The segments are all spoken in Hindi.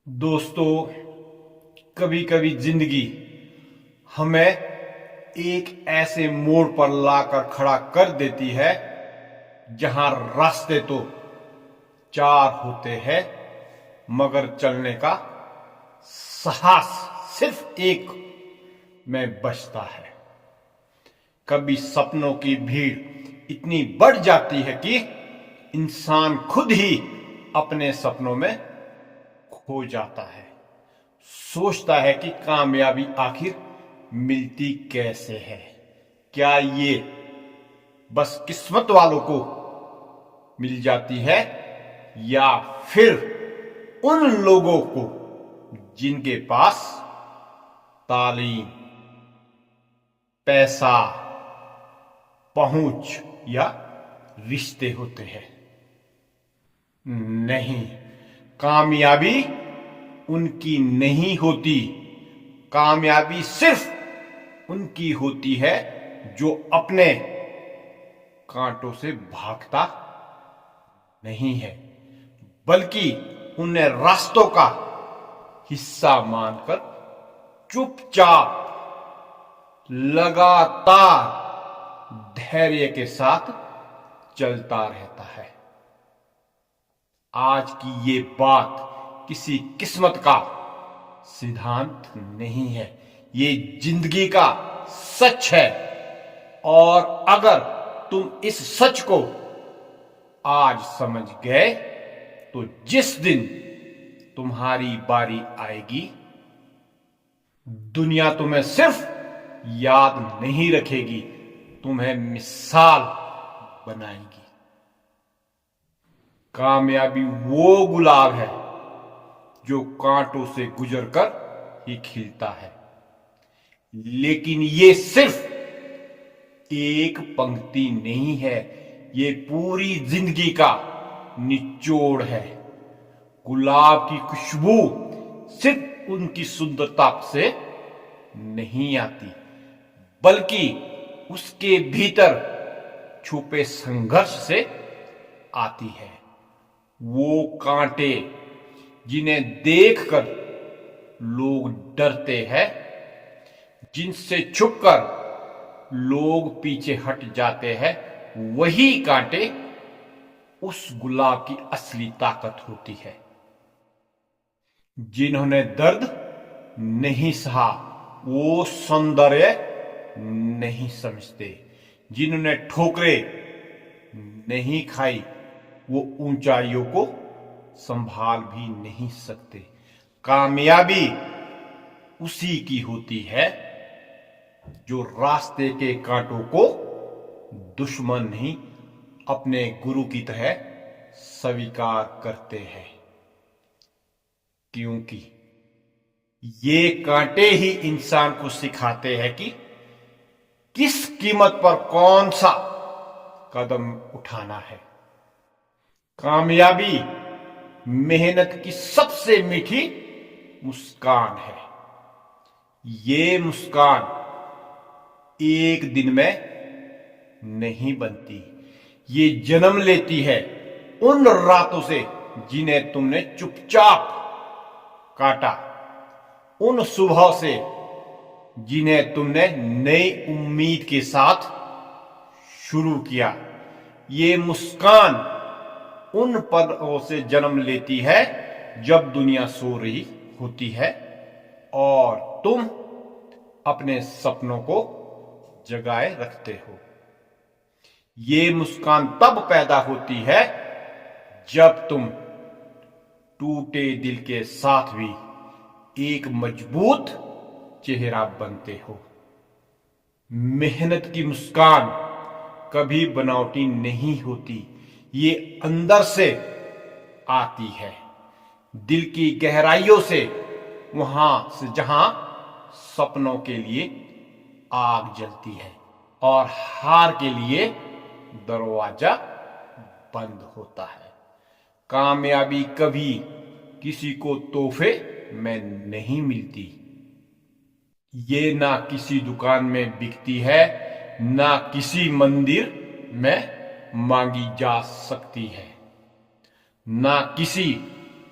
दोस्तों, कभी कभी जिंदगी हमें एक ऐसे मोड़ पर लाकर खड़ा कर देती है जहां रास्ते तो चार होते हैं, मगर चलने का साहस सिर्फ एक में बचता है। कभी सपनों की भीड़ इतनी बढ़ जाती है कि इंसान खुद ही अपने सपनों में खो जाता है। सोचता है कि कामयाबी आखिर मिलती कैसे है। क्या ये बस किस्मत वालों को मिल जाती है या फिर उन लोगों को जिनके पास तालीम, पैसा, पहुंच या रिश्ते होते हैं? नहीं, कामयाबी उनकी नहीं होती। कामयाबी सिर्फ उनकी होती है जो अपने कांटों से भागता नहीं है, बल्कि उन्हें रास्तों का हिस्सा मानकर चुपचाप लगातार धैर्य के साथ चलता रहता है। आज की ये बात किसी किस्मत का सिद्धांत नहीं है, ये जिंदगी का सच है। और अगर तुम इस सच को आज समझ गए तो जिस दिन तुम्हारी बारी आएगी, दुनिया तुम्हें सिर्फ याद नहीं रखेगी, तुम्हें मिसाल बनाएगी। कामयाबी वो गुलाब है जो कांटों से गुजरकर ही खिलता है, लेकिन ये सिर्फ एक पंक्ति नहीं है, ये पूरी जिंदगी का निचोड़ है। गुलाब की खुशबू सिर्फ उनकी सुंदरता से नहीं आती, बल्कि उसके भीतर छुपे संघर्ष से आती है। वो कांटे जिन्हें देखकर लोग डरते हैं, जिनसे छुपकर लोग पीछे हट जाते हैं, वही कांटे उस गुलाब की असली ताकत होती है। जिन्होंने दर्द नहीं सहा वो सौंदर्य नहीं समझते, जिन्होंने ठोकरें नहीं खाई वो ऊंचाइयों को संभाल भी नहीं सकते। कामयाबी उसी की होती है जो रास्ते के कांटों को दुश्मन नहीं, अपने गुरु की तरह स्वीकार करते हैं, क्योंकि ये कांटे ही इंसान को सिखाते हैं कि किस कीमत पर कौन सा कदम उठाना है। कामयाबी मेहनत की सबसे मीठी मुस्कान है। ये मुस्कान एक दिन में नहीं बनती, ये जन्म लेती है उन रातों से जिन्हें तुमने चुपचाप काटा, उन सुबह से जिन्हें तुमने नई उम्मीद के साथ शुरू किया। ये मुस्कान उन पलों से जन्म लेती है जब दुनिया सो रही होती है और तुम अपने सपनों को जगाए रखते हो। ये मुस्कान तब पैदा होती है जब तुम टूटे दिल के साथ भी एक मजबूत चेहरा बनते हो। मेहनत की मुस्कान कभी बनावटी नहीं होती, ये अंदर से आती है, दिल की गहराइयों से, वहां से जहां सपनों के लिए आग जलती है और हार के लिए दरवाजा बंद होता है। कामयाबी कभी किसी को तोहफे में नहीं मिलती, ये ना किसी दुकान में बिकती है, ना किसी मंदिर में मांगी जा सकती है, ना किसी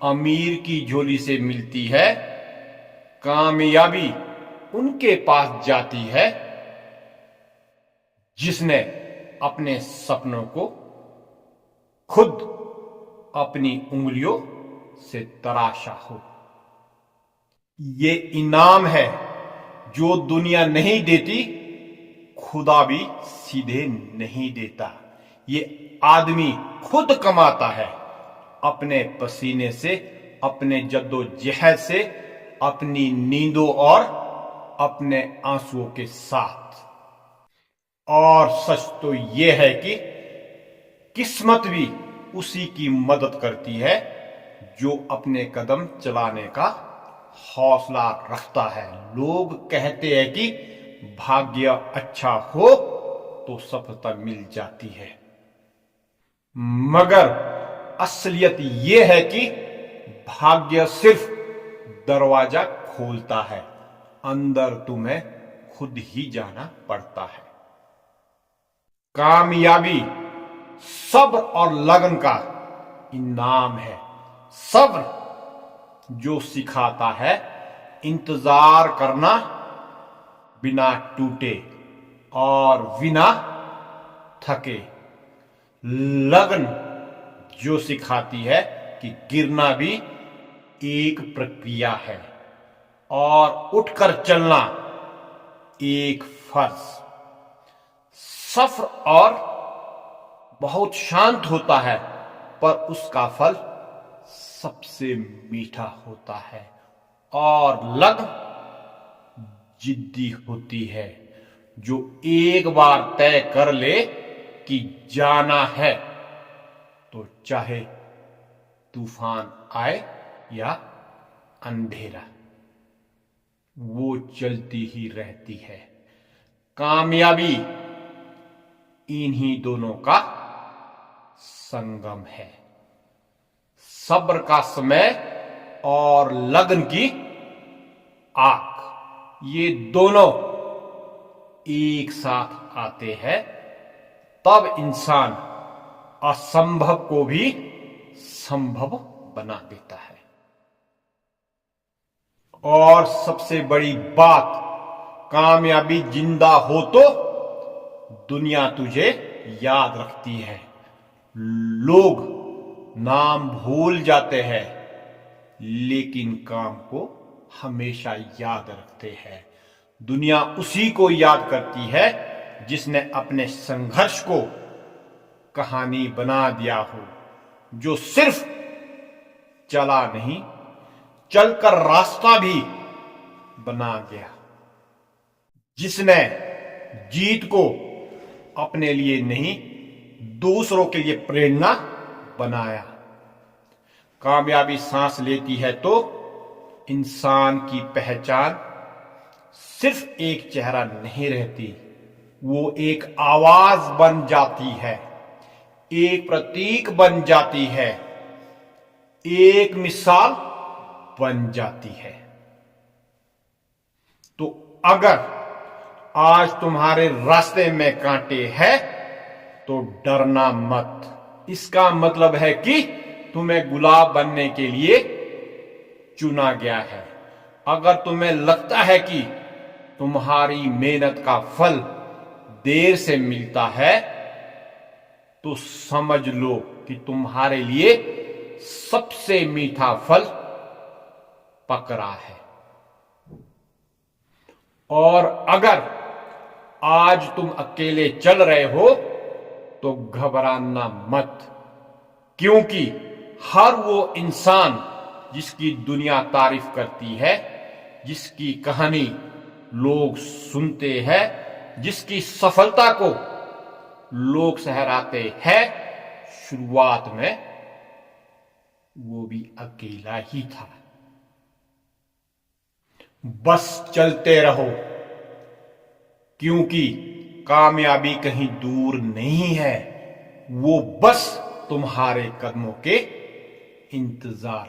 अमीर की झोली से मिलती है, कामयाबी उनके पास जाती है जिसने अपने सपनों को खुद अपनी उंगलियों से तराशा हो। ये इनाम है जो दुनिया नहीं देती, खुदा भी सीधे नहीं देता। ये आदमी खुद कमाता है, अपने पसीने से, अपने जद्दोजहद से, अपनी नींदों और अपने आंसुओं के साथ। और सच तो यह है कि किस्मत भी उसी की मदद करती है जो अपने कदम चलाने का हौसला रखता है। लोग कहते हैं कि भाग्य अच्छा हो तो सफलता मिल जाती है, मगर असलियत यह है कि भाग्य सिर्फ दरवाजा खोलता है, अंदर तुम्हें खुद ही जाना पड़ता है। कामयाबी सब्र और लगन का इनाम है। सब्र जो सिखाता है इंतजार करना बिना टूटे और बिना थके। लगन जो सिखाती है कि गिरना भी एक प्रक्रिया है और उठकर चलना एक फर्ज। सफर और बहुत शांत होता है, पर उसका फल सबसे मीठा होता है। और लगन जिद्दी होती है, जो एक बार तय कर ले कि जाना है तो चाहे तूफान आए या अंधेरा, वो चलती ही रहती है। कामयाबी इन्हीं दोनों का संगम है। सब्र का समय और लगन की आग, ये दोनों एक साथ आते हैं, तब इंसान असंभव को भी संभव बना देता है। और सबसे बड़ी बात, कामयाबी जिंदा हो तो दुनिया तुझे याद रखती है। लोग नाम भूल जाते हैं, लेकिन काम को हमेशा याद रखते हैं। दुनिया उसी को याद करती है जिसने अपने संघर्ष को कहानी बना दिया हो, जो सिर्फ चला नहीं, चलकर रास्ता भी बना गया, जिसने जीत को अपने लिए नहीं दूसरों के लिए प्रेरणा बनाया। कामयाबी सांस लेती है तो इंसान की पहचान सिर्फ एक चेहरा नहीं रहती, वो एक आवाज बन जाती है, एक प्रतीक बन जाती है, एक मिसाल बन जाती है। तो अगर आज तुम्हारे रास्ते में कांटे हैं तो डरना मत। इसका मतलब है कि तुम्हें गुलाब बनने के लिए चुना गया है। अगर तुम्हें लगता है कि तुम्हारी मेहनत का फल देर से मिलता है, तो समझ लो कि तुम्हारे लिए सबसे मीठा फल पक रहा है। और अगर आज तुम अकेले चल रहे हो तो घबराना मत, क्योंकि हर वो इंसान जिसकी दुनिया तारीफ करती है, जिसकी कहानी लोग सुनते हैं, जिसकी सफलता को लोग सहराते हैं, शुरुआत में वो भी अकेला ही था। बस चलते रहो, क्योंकि कामयाबी कहीं दूर नहीं है, वो बस तुम्हारे कदमों के इंतजार